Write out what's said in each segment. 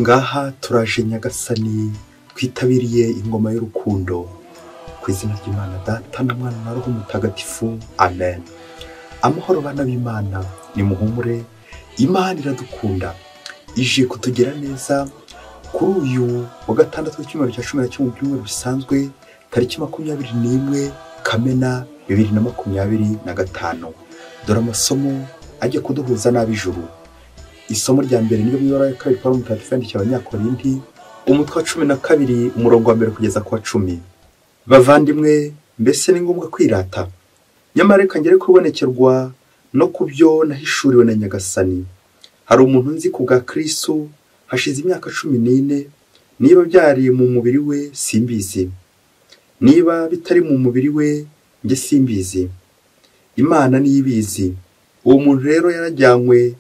Ngaha turaje Nyagasani twitabiriye ingoma y'urukundo ku izina ry'Imana Data na Mwana na Roho Mutagatifu. Amen. Amahoro bana b'Imana, ni muhumure, Imana iradukunda, ije kutugira neza kuri uyu wa gatandatu w'icyumweru cya 11 mu byumweru bisanzwe, tariki 21 Kamena 2025. Dore amasomo ajya kuduhuza n'ab'ijuru. Isomo rya mbere ni mu ibara ya kabiri Pawulo Mutagatifu yandikiye Abanyakorinti, umutwe wa 12 umurongo wa mbere kugeza ku wa 10. Bavandimwe, mbese ni ngombwa kwirata? Nyamara reka ngere kubonekerwa no kubyo nahishuriwe na Nyagasani. Hari umuntu nzi ku bwa Kristo hashize imyaka 14, niba byari mu mubiri we simbizi, niba bitari mu mubiri we nge simbizi, Imana niyo ibizi. Uwo muntu rero yarajyanywe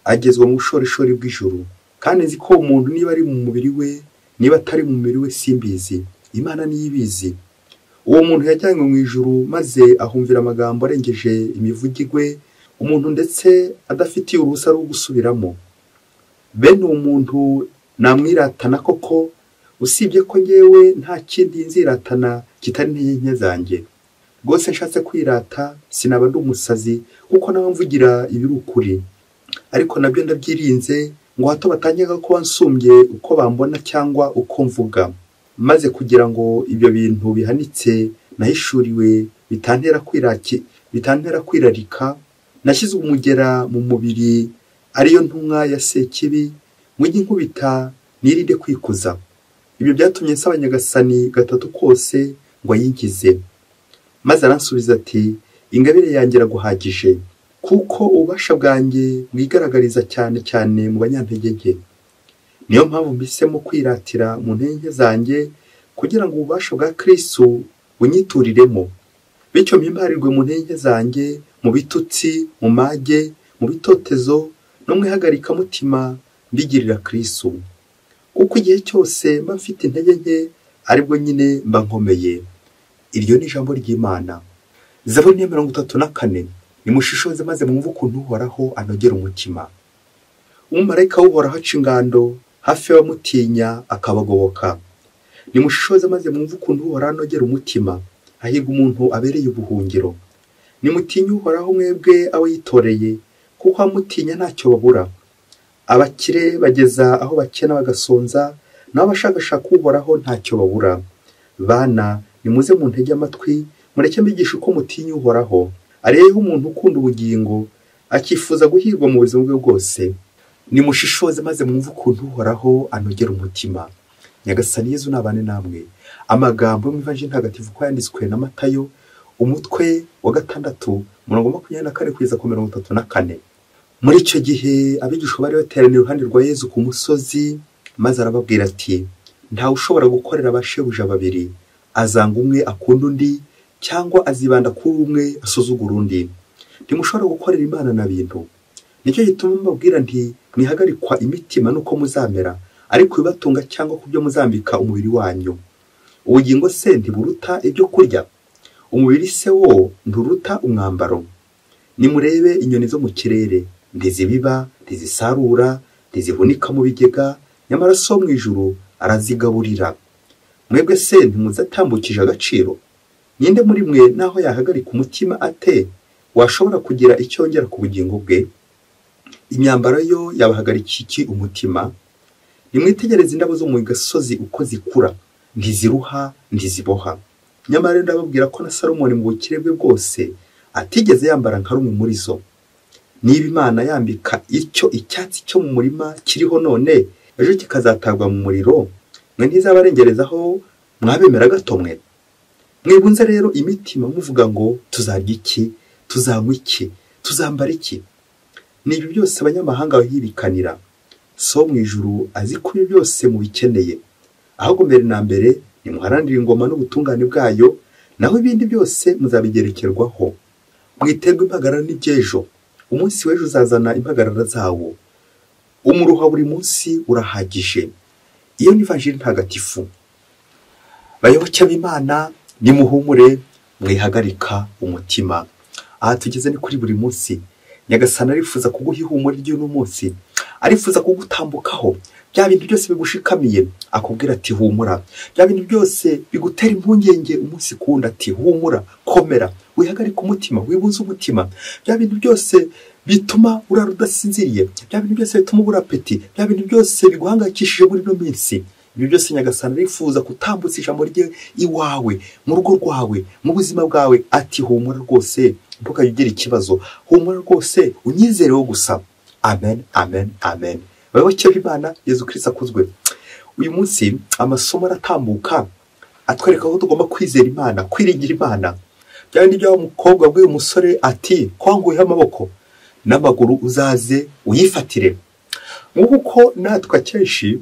agezwa mu bushorishori bw'ijuru, kandi nzi ko umuntu niba ari mu mubiri we niba atari mu mubiri we simbizi, Imana niyo ibizi. Uwo muntu yajyanywe mu ijuru maze ahumvira amagambo arengeje imivugigwe, umuntu ndetse adafitiye uruhusa rwo gusubiramo. Bene uwo muntu namwiratana koko, usibye ko ngewe nta kindi nziratana kitari intege nke zanjye. Rwose nshatse kwirata sinaba ndi umusazi, kuko nawe mvugira ibiri ukuri. Ariko nabyo ndabyirinze ngo hato batangira ko bansumbye uko bambona cyangwa uko mvuga, maze kugira ngo ibyo bintu bihanitse nahishuriwe bitantera kwirarika, nashyize umugera mu mubiri ariyo ntumwa ya Sekibi, mwigi nkubita nirinde kwikuza. Ibyo byatumye nsaba Nyagasani gatatu kose ngo ayingize, maze aransubiza ati, ingabire yanjye iraguhagije, kuko ububasha bwanjye bwigaragariza cyane cyane mu banyantege nke. Niyo mpamvu mbihisemo kwiratira mu ntege zanjye, kugira ngo ububasha bwa Kristo bunyituriremo, bityo mpimbarirwe mu ntege zanjye, mu bitutsi, mu mage, mu bitotezo no mu ihagarikamutima mbigirira Kristo. Kuko igihe cyose mba mfite intege nke aribwo nyine mba nkomeye. Iryo ni ijambo ry'Imana. Zaburi ya 34. Nimushishoze maze mwumve ukuntu Uhoraho anogera umutima. Umumarayika w'Uhoraho aca ingando hafi y'abamutinya akabagoboka. Nimushishoze maze mwumve ukuntu Uhoraho anogera umutima, hahirwa umuntu abereye ubuhungiro. Nimutinye Uhoraho mwebwe abo yitoreye, kuko amutinya ntacyo babura. Abakire bageza aho bakena bagasonza, naho abashakashaka Uhoraho ntacyo babura. Bana, nimuze mu ntege amatwi, mureke mbigisha uko mutinya Uhoraho. Areyeho umuntu ukunda ubugingo, akifuza guhirwa mu buzima bwe bwose. Nimushishoze maze mwumve ukuntu Uhoraho anogera umutima. Nyagasani Yezu nabane namwe. Amagambo yo mu Ivanjili ntagatifu ko yanditswe na Matayo, umutwe wa 6 umurongo 24 kugeza ku 34. Muri icyo gihe abigishwa bari bateraniye iruhande rwa Yezu ku musozi, maze arababwira ati, ntawe ushobora gukorera abashebuja babiri. Azanga umwe akunda undi, cyangwa azibanda kuri umwe asuzugura undi. Ntimushobora gukorera Imana na bintu. Nicyo gituma mbabwira nti, mwihagarikwa imitima nuko muzamera, ariko bibatunga cyangwa kubyo muzambika umubiri wanyu. Ubugingo se ntiburuta ibyo kurya? Umubiri se wo nturuta umwambaro? Nimurebe inyoni zo mu kirere, ntizibiba, ntizisarura, ntizihunika mu bigega, nyamara so mu ijuru arazigaburira. Mwebwe se ntimuzatambukije agaciro? Ninde muri mwe naho yahagarika umutima ate washobora kugira icyo yongera ku bugingo bwe? Imyambaro yo yabahagarika iki umutima? Nimwitegereze indabo zo mu gasozi uko zikura, ntiziruha ntiziboha. Nyamara ndababwira ko na Salomoni mu bukire bwe bwose atigeze yambara nka rumwe muri zo. Niba Imana yambika icyatsi cyo mu murima kiriho none, ejo kikazatagwa mu muriro, mwe ntizabarengerezaho mwabemera gato mwe? Mwibunze rero imitima muvuga ngo, tuzarya iki, tuzanywa iki, tuzambara iki? Nibi byose abanyamahanga bahibikanira. So mu ijuru azi ko ibi byose mubikeneye. Ahubwo mbere na mbere nimuharanire ingoma n'ubutungane bwayo, naho ibindi byose muzabigerekerwaho. Mwiterwe impagarara n'ibyejo, umunsi w'ejo uzazana impagarara zawo. Umuruha buri munsi urahagije. Iyo ni Ivanjili ntagatifu. Bayoboke b'Imana, nimuhumure, mwihagarika umutima. Aha tugeze ni kuri buri munsi. Nyagasani arifuza kuguha ihumure ry'uno munsi, arifuza kugutambukaho. Bya bintu byose bigushikamiye akubwira ati humura. Bya bintu byose bigutera impungenge umunsi kundi ati humura, komera, wihagarike umutima, wibuze umutima. Bya bintu byose bituma urara udasinziriye, bya bintu byose bituma ubura apeti, bya bintu byose biguhangayikishije muri no minsi. Ibyo byose Nyagasani arifuza kutambutsa ijambo rye iwawe, mu rugo rwawe, mu buzima bwawe, ati humura rwose, ntukagire ikibazo, humura rwose, unyizereho gusa. Amen, amen, amen. Bayoboke b'Imana, Yezu Kristo akuzwe. Uyu munsi amasomo aratambuka atwereka ko tugomba kwizera Imana, kwiringira Imana. Bya bindi bya umukobwa wabwiye umusore ati kwanguyeho amaboko n'amaguru uzaze uyifatire. Nk'uko natwe akenshi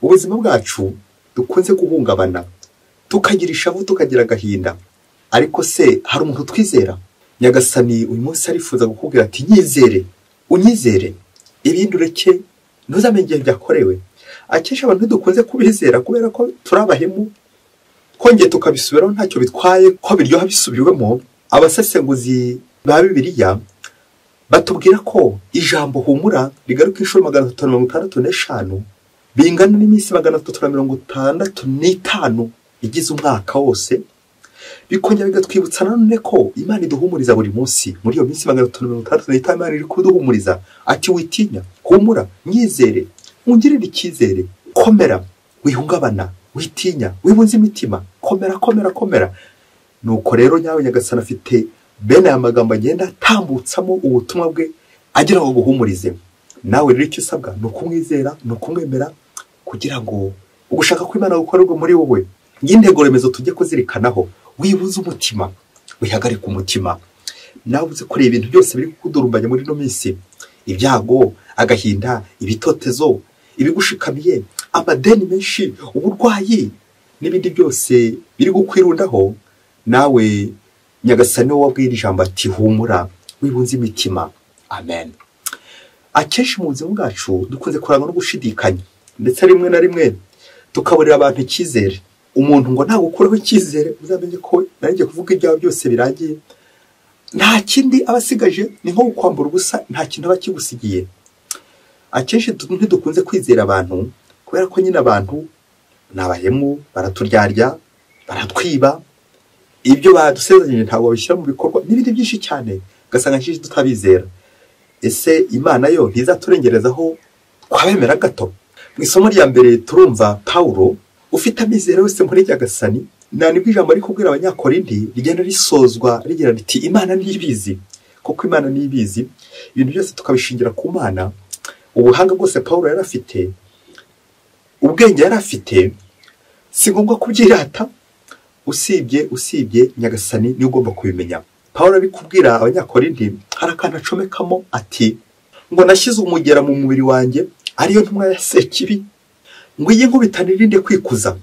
ubuzima bwacu dukunze guhungabana, tukagira ishavu, tukagira agahinda, ariko se hari umuntu twizera? Nyagasani uyu munsi arifuza kukubwira ati nyizere, unyizere, ibindi ureke, ntuzamenye igihe byakorewe. Akenshi abantu dukunze kubizera kubera ko turi abahemu, kongeye tukabisubiraho ntacyo bitwaye, ko biryoha bisubiwemo. Abasesenguzi ba Bibiliya batubwira ko ijambo humura rigaruka inshuro 365 bingana n'iminsi 365 igize umwaka wose. Bikongera bigatwibutsa nanone ko Imana iduhumuriza buri munsi. Muri iyo minsi 365 Imana iri kuduhumuriza ati witinya, humura, nyizere, ungirire icyizere, komera, wihungabana, witinya, wibunze imitima, komera, komera, komera. Nuko rero nyawe Nyagasani afite bene aya magambo agenda atambutsamo ubutumwa bwe agira ngo guhumurize. Nawe rero icyo usabwa ni ukumwizera, ni ukumwemera, kugira ngo ugushaka ko Imana gukorerwa muri wowe. Y'intego remezo tujye kuzirikanaho, wibuze umutima, wihagarike umutima. Nawe uzi kureba ibintu byose biri kukudurumbanya muri no minsi, ibyago, agahinda, ibitotezo, ibigushikamiye, amadeni menshi, uburwayi n'ibindi byose biri gukwirundaho. Nawe Nyagasani wabwira ijambo ati humura, wibunze imitima. Amen. Akenshi mu buzima bwacu dukunze kurangwa no gushidikanya, ndetse rimwe na rimwe tukaburira abantu icyizere. Umuntu ngo nta gukuraho icyizere, uzamenye ko naringiye kuvuga ibyawe byose birangiye, nta kindi abasigaje, ni nko kwambura ubusa, nta kintu aba kigusigiye. Akenshi ntidukunze kwizera abantu kubera ko nyine abantu ni abahemu, baraturyarya, baratwiba, ibyo badusezeranyije ntabwo babishyira mu bikorwa, n'ibindi byinshi cyane ugasanga kenshi tutabizera. Ese Imana yo ntizaturengerezaho twabemera gato? Mu isomo rya mbere turumva Pawulo ufite amizero wese muri Nyagasani, nibwo ijambo ari kubwira Abanyakorinti rigenda risozwa rigira riti Imana niyibizi. Kuko Imana niyibizi, ibintu byose tukabishingira ku Mana. Ubuhanga bwose Pawulo yari afite, ubwenge yari afite, si ngombwa kubyirata. Usibye Nyagasani niwe ugomba kubimenya. Pawulo ari kubwira Abanyakorinti hari akantu acomekamo ati ngo nashyize umugera mu mubiri wanjye, ariyo ntumwa ya Sekibi, ngo iyi nkubita nirinde kwikuza.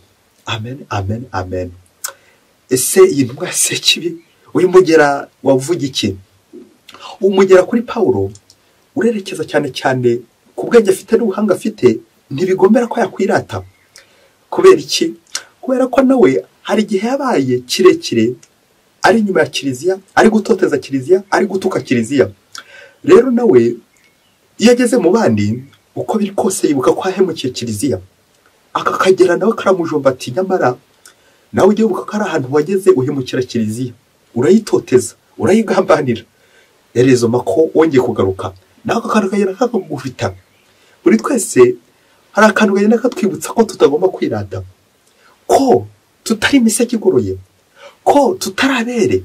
Amen, amen, amen. Ese iyi ntumwa ya Sekibi, uyu mugera wavuga iki? Umugera kuri Pawulo urerekeza cyane cyane ku bwenge afite n'ubuhanga afite, ntibigombera ko yakwirata. Kubera iki? Kubera ko nawe hari igihe yabaye kirekire ari inyuma ya Kiliziya, ari gutoteza Kiliziya, ari gutuka Kiliziya. Rero nawe iyo ageze mu bandi uko biri kose yibuka ko yahemukiye Kiliziya, akakagera nawe karamujomba ati nyamara nawe ugiye wibuka ko ari ahantu wageze uhemukira Kiliziya, urayitoteza, urayigambanira. Erezo mako wongeye kugaruka, nawe akantu kagenda kakagufita. Buri twese hari akantu kagenda katwibutsa ko tutagomba kwirata, ko tutari imiseke igoroye, ko tutarabere,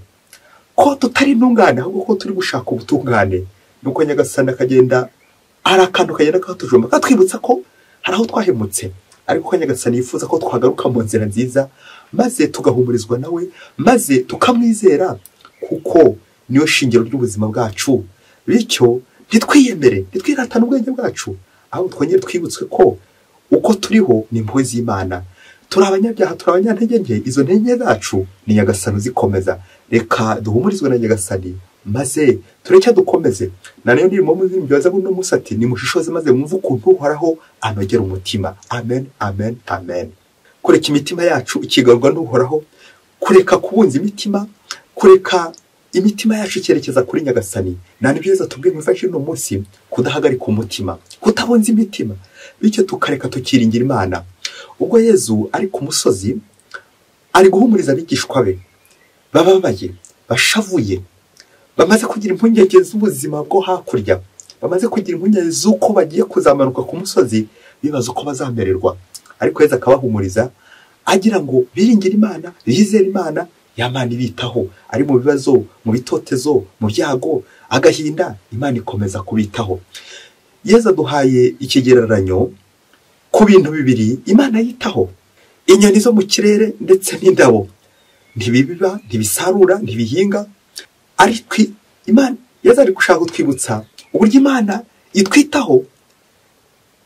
ko tutari intungane, ahubwo ko turi gushaka ubutungane. Nuko Nyagasani akagenda hari akantu kagenda katujomba katwibutsa ko hari aho twahemutse, ariko Nyagasani yifuza ko twagaruka mu nzira nziza, maze tugahumurizwa nawe, maze tukamwizera, kuko niyo shingiro ry'ubuzima bwacu. Bityo ntitwiyemere, ntitwiratane ubwenge bwacu, aho twongere twibutswe ko uko turiho ni impuhwe z'Imana. Turi abanyabyaha, turi abanyantege nke, izo ntege zacu ni Nyagasani uzikomeza. Reka duhumurizwe na Nyagasani, maze tureke dukomeze. Na nayo ndirimo muzimbibaza buno musati ni mushishoze, maze mwumve ukuntu Uhoraho anogera umutima. Amen, amen, amen. Kureka imitima yacu ikigarurwa n'Uhoraho, kureka kubunza imitima, kureka imitima yacu ikerekeza kuri nyagasani. Nta nibyiza tubwiye ngo ifashe uno munsi kudahagarika umutima, kutabonza imitima, bityo tukareka tukiringira Imana. Ubwo Yezu ari ku musozi ari guhumuriza abigishwa be bababaye, bashavuye, bamaze kugira impungenge z'ubuzima bwo hakurya, bamaze kugira impungenge z'uko bagiye kuzamanuka ku musozi bibaza uko bazamererwa. Ariko Yezu akabahumuriza agira ngo biringire Imana, bizere Imana, Imana ibitaho. Ari mu bibazo, mu bitotezo, mu byago, agahinda, Imana ikomeza kubitaho. Yezu aduhaye ikigereranyo ku bintu bibiri Imana yitaho: inyoni zo mu kirere ndetse n'indabo. Ntibibiba, ntibisarura, ntibihinga, ariko Imana Yezu ari gushaka kutwibutsa uburyo Imana itwitaho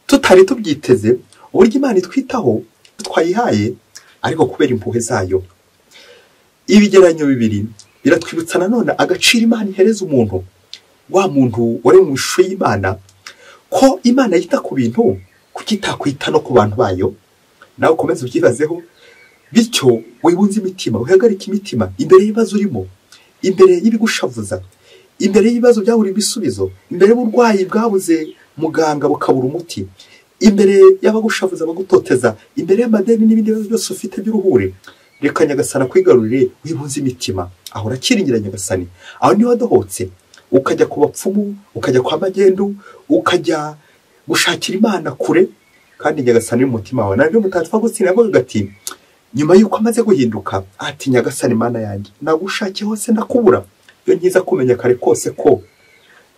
tutari tubyiteze, uburyo Imana itwitaho twayihaye ariko kubera impuhwe zayo. Ibigeranyo bibiri biratwibutsa nanone agaciro Imana ihereza umuntu, wa muntu wari mu ishusho y'Imana, ko Imana yita ku bintu kuko itakwita no ku bantu bayo. Nawe ukomeze ubyibazeho, bityo wibunze imitima, uhagarike imitima imbere y'ibibazo urimo, imbere y'ibigushavuza, imbere y'ibibazo byabura ibisubizo, imbere y'uburwayi bwabuze muganga bukabura umuti, imbere y'abagushavuza bagutoteza, imbere y'amadeni n'ibindi bibazo byose ufite by'uruhure. Reka Nyagasani akwigarurire, wibunze imitima, aho urakiringira Nyagasani. Aho niho wadohotse ukajya ku bapfumu, ukajya kwa magendu, ukajya gushakira Imana kure, kandi Nyagasani n'umutima wawe. Nabyo Mutagatifu Agustina yavugaga ati, nyuma y'uko amaze guhinduka, ati Nyagasani Mana yanjye, nagushakiye hose ndakubura. Iyo nkiza kumenya kare kose ko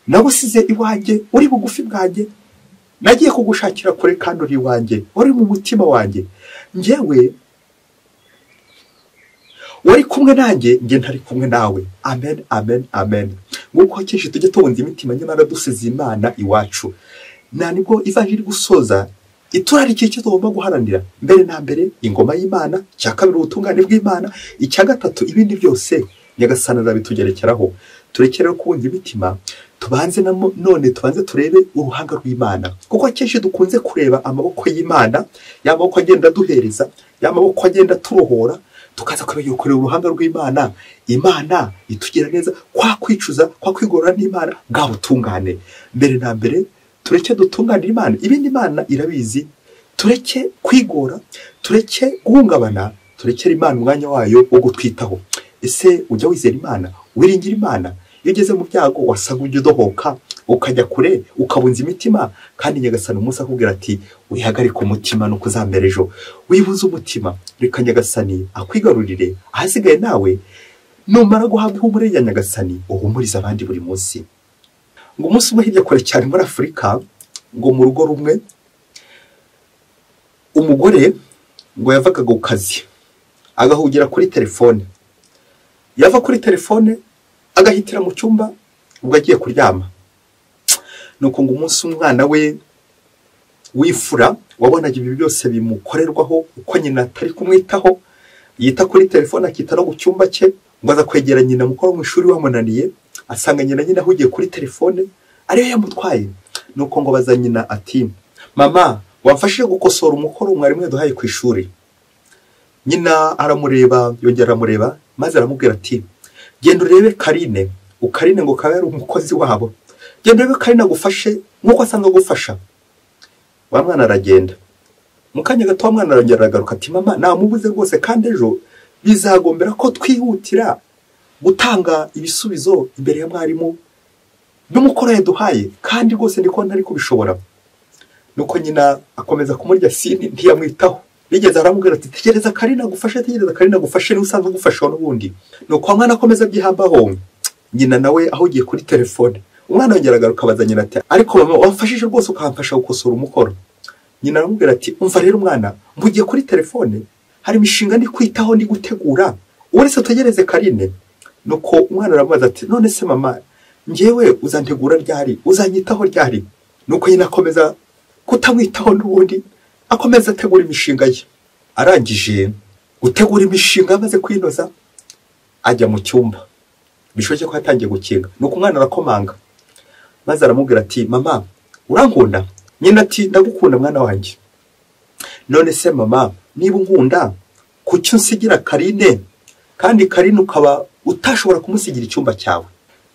nagusize iwanjye, uri bugufi bwanjye, nagiye kugushakira kure kandi uri iwanjye, uri mu mutima wanjye, njyewe wari kumwe nanjye, njye ntari kumwe nawe. Amen, amen, amen. Nguko kenshi tujye tubunza imitima nyamara dusize Imana iwacu. Na nibwo ivanjiri gusoza iturarikira icyo tugomba guharanira: mbere na mbere ingoma y'Imana, cya kabiri ubutungane bw'Imana, icya gatatu ibindi byose Nyagasani azabitugerekeraho. Turekere kubunza imitima, tubanze tubanze turebe uruhanga rw'Imana, kuko kenshi dukunze kureba amaboko y'Imana, ya maboko agenda duhereza, ya maboko agenda turohora, tukaza kureba uruhanga rw'Imana. Imana itugira neza, kwa kwicuza, kwa kwigorora n'Imana bwa butungane. Mbere na mbere tureke dutunganira Imana, ibindi Imana irabizi. Tureke kwigora, tureke guhungabana, turekere Imana umwanya wayo wo gutwitaho. Ese ujya wizera Imana, wiringira Imana? Iyo ugeze mu byago wasaga ujya udohoka, ukajya kure, ukabunza imitima, kandi Nyagasani umunsi akubwira ati wihagarike umutima no kuzambera ejo. Wibuze umutima, reka Nyagasani akwigarurire, ahasigaye nawe numara guhabwa ihumure ya Nyagasani uhumuriza abandi buri munsi. Ngo umunsi umwe hirya kure cyane muri Afurika, ngo mu rugo rumwe umugore ngo yavaga ku kazi agahugira kuri telefone, yava kuri telefone agahitira mu cyumba ubwo agiye kuryama. Nuko ngo umunsi umwana we wifura wabonaga ibi byose bimukorerwaho, uko nyina atari kumwitaho, yita kuri telefone akita no ku cyumba cye, ngo aza kwegera nyina mukuru mu ishuri wamunaniye, asanga nyina ahugiye kuri telefone ariyo yamutwaye. Nuko ngo baza nyina ati, mama wamfashije gukosora umukoro mwarimu yaduhaye ku ishuri. Nyina aramureba, yongera aramureba, maze aramubwira ati, genda urebe Karine, ukarine ngo kabe ari umukozi wabo, genda urebe Karine agufashe nk'uko asanzwe agufasha. Wa mwana aragenda, mu kanya gato wa mwana arongera aragaruka ati, mama namubuze rwose, kandi ejo bizagombera ko twihutira gutanga ibisubizo imbere ya mwarimu n'umukoro yaduhaye, kandi rwose ndiko ntari kubishobora. Nuko nyina akomeza kumurya sini, ntiyamwitaho. Bigeze aramubwira ati, tegereza Karine agufashe, tegereza Karine agufashe, niwe usanzwe agufasha n'ubundi. Nuko umwana akomeza byihambaho, nyina nawe ahugiye kuri telefone. Umwana yongera agaruka abaza nyina ati, ariko mama wamfashije rwose ukamfasha gukosora umukoro. Nyina aramubwira ati, umva rero mwana, mvugiye kuri telefone, hari imishinga ndi kwitaho, ndi gutegura, uretse utegereze Karine. Nuko umwana aramubaza ati, none se mama, njyewe uzantegura ryari, uzanyitaho ryari? Nuko nyina akomeza kutamwitaho n'ubundi, akomeza ategura imishinga ye. Arangije gutegura imishinga amaze kwinoza, ajya mu cyumba, bishoboke ko yatangiye gukinga. Nuko umwana arakomanga, maze aramubwira ati, mama urankunda? Nyina ati, ndagukunda mwana wanjye. None se mama, niba unkunda kuki unsigira Karine, kandi Karine ukaba utashobora kumusigira icyumba cyawe.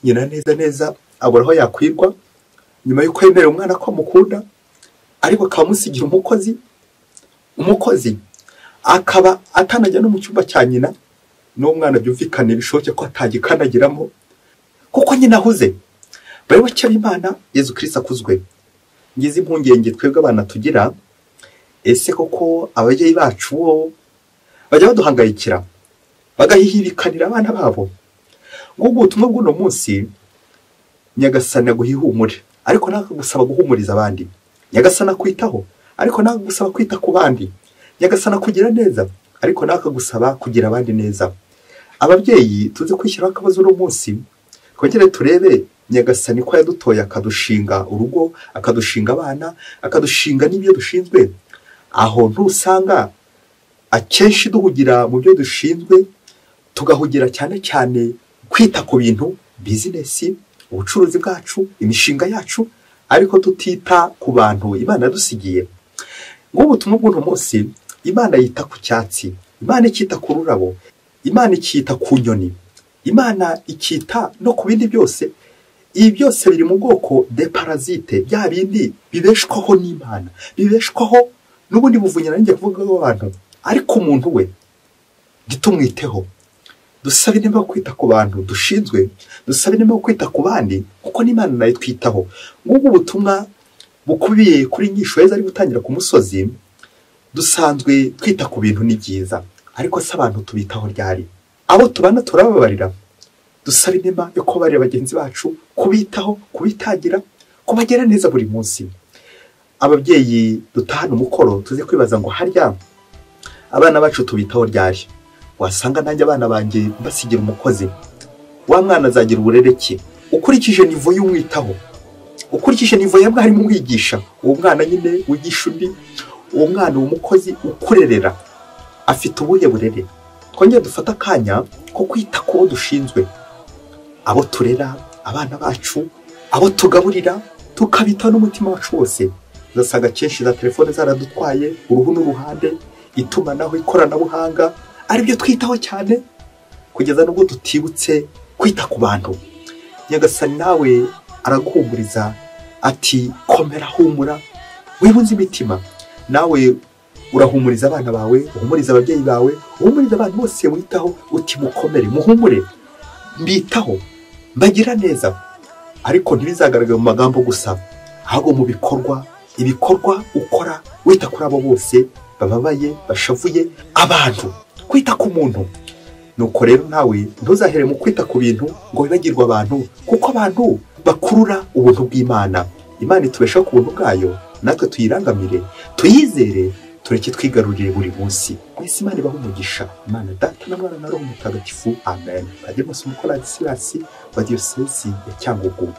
Nyina neza neza abura aho yakwirwa nyuma y'uko yemerera umwana ko amukunda, ariko akamusigira umukozi akaba atanajya no mu cyumba cya nyina, n'umwana byumvikane bishoboke ko atagikanagiramo kuko nyina ahuze. Bayoboke b'Imana, Yezu Kristo akuzwe. Ngize impungenge twebwe abana tugira, ese koko ababyeyi bacu bo bajya baduhangayikira bagahihirikanira abana babo? Ngubwo ubutumwa bw'uno munsi, Nyagasani aguhihumure ariko nakagusaba guhumuriza abandi. Nyagasani akwitaho ariko nakagusaba kwita ku bandi. Nyagasani akugira neza ariko nakagusaba kugira abandi neza. Ababyeyi tuze kwishyiraho akabazo uno munsi, twongere turebe Nyagasani ko yadutoye akadushinga urugo, akadushinga abana, akadushinga n'ibyo dushinzwe. Aho ntusanga akenshi duhugira mu byo dushinzwe, tugahugira cyane cyane kwita ku bintu, bizinesi, ubucuruzi bwacu, imishinga yacu, ariko tutita ku bantu Imana yadusigiye. Ngubwo ubutumwa bw'uno munsi, Imana yita ku cyatsi, Imana ikita ku rurabo, Imana ikita ku nyoni, Imana ikita no ku bindi byose. Ibi byose biri mu bwoko de parasite, bya bindi bibeshwaho n'Imana, bibeshwaho n'ubundi buvunyira njye kuvuga abantu. Ariko umuntu we gitumwiteho, dusabe nimba kwita ku bantu dushinzwe, dusabe nimba kwita ku bandi kuko n'Imana nayo twitaho. Ngubwo ubutumwa bukubiye kuri inyigisho yeza ari gutangira ku musozi. Dusanzwe twita ku bintu ni byiza, ariko se abantu tubitaho ryari? Abo tubana turababarira, dusabe inema yo kubarira bagenzi bacu, kubitaho, kubitagira, kubagera neza buri munsi. Ababyeyi dutahana umukoro tuze kwibaza ngo harya abana bacu tubitaho ryari? Wasanga nanjye abana banjye basigira umukozi, wa mwana azagira uburereke ukurikije nivo y'umwitaho, ukurikije nivo ya mwarimu umwigisha. Uwo mwana nyine wigisha undi, uwo mwana w'umukozi ukurerera afite ubuhe burere? Twongere dufata akanya ko kwita ku bo dushinzwe, abo turera, abana bacu, abo tugaburira, tukabitaho n'umutima wacu wose. Uzasanga kenshi za telefone zaradutwaye uruhu n'uruhande, itumanaho, ikoranabuhanga ari byo twitaho cyane, kugeza n'ubwo tutibutse kwita ku bantu. Nyagasani nawe araguhumuriza ati komera, humura, wibunze imitima. Nawe urahumuriza abana bawe, uhumuriza ababyeyi bawe, uhumuriza abantu bose witaho, uti mukomere, muhumure, mbitaho, mbagira neza. Ariko ntibizagaragara mu magambo gusa, ahubwo mu bikorwa. Ibikorwa ukora wita kuri abo bose bababaye, bashavuye, abantu, kwita ku muntu. Nuko rero nawe ntuzahere mu kwita ku bintu ngo wibagirwe abantu, kuko abantu bakurura ubuntu bw'Imana. Imana itubeshaho ku buntu bwayo, natwe tuyirangamire, tuyizere, tureke twigarurire buri munsi. Mwese Imana ibahe umugisha. Imana Data na Mwana na Roho Mutagatifu. Amen. Padiri Masomo Ladislas wa Diyosezi ya Cyangugu.